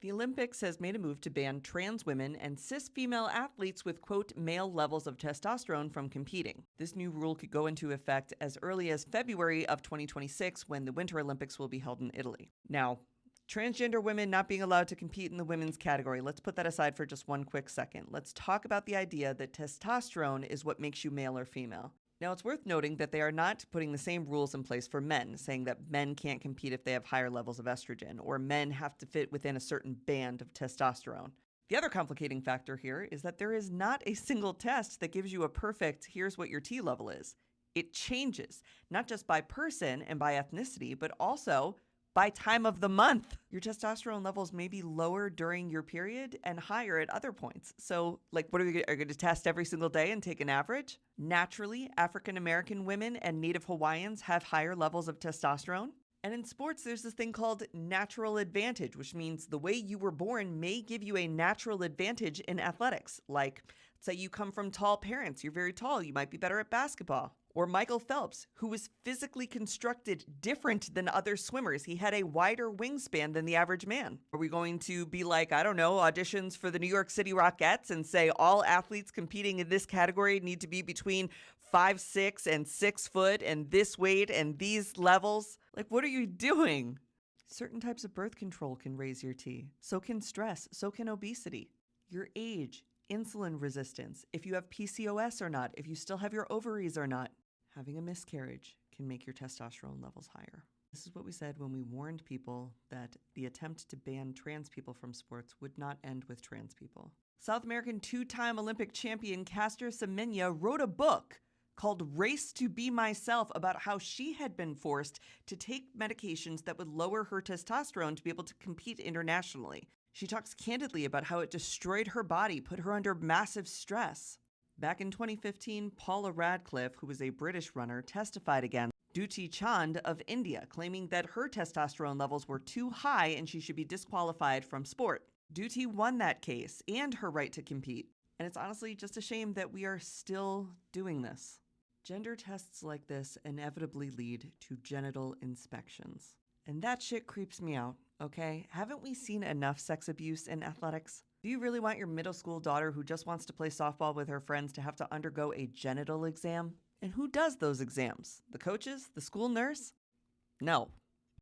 The Olympics has made a move to ban trans women and cis female athletes with, quote, male levels of testosterone from competing. This new rule could go into effect as early as February of 2026, when the Winter Olympics will be held in Italy. Now, transgender women not being allowed to compete in the women's category. Let's put that aside for just one quick second. Let's talk about the idea that testosterone is what makes you male or female. Now, it's worth noting that they are not putting the same rules in place for men, saying that men can't compete if they have higher levels of estrogen, or men have to fit within a certain band of testosterone. The other complicating factor here is that there is not a single test that gives you a perfect, here's what your T level is. It changes, not just by person and by ethnicity, but also by time of the month. Your testosterone levels may be lower during your period and higher at other points. So, what are you going to test every single day and take an average? Naturally, African American women and Native Hawaiians have higher levels of testosterone. And in sports, there's this thing called natural advantage, which means the way you were born may give you a natural advantage in athletics. Like, say you come from tall parents, you're very tall, you might be better at basketball. Or Michael Phelps, who was physically constructed different than other swimmers. He had a wider wingspan than the average man. Are we going to be like, I don't know, auditions for the New York City Rockettes and say all athletes competing in this category need to be between 5'6" and 6 foot and this weight and these levels? What are you doing? Certain types of birth control can raise your T. So can stress. So can obesity. Your age, insulin resistance, if you have PCOS or not, if you still have your ovaries or not. Having a miscarriage can make your testosterone levels higher. This is what we said when we warned people that the attempt to ban trans people from sports would not end with trans people. South American two-time Olympic champion Caster Semenya wrote a book called Race to Be Myself about how she had been forced to take medications that would lower her testosterone to be able to compete internationally. She talks candidly about how it destroyed her body, put her under massive stress. Back in 2015, Paula Radcliffe, who was a British runner, testified against Dutee Chand of India, claiming that her testosterone levels were too high and she should be disqualified from sport. Dutee won that case and her right to compete. And it's honestly just a shame that we are still doing this. Gender tests like this inevitably lead to genital inspections. And that shit creeps me out, okay? Haven't we seen enough sex abuse in athletics? Do you really want your middle school daughter who just wants to play softball with her friends to have to undergo a genital exam? And who does those exams? The coaches? The school nurse? No.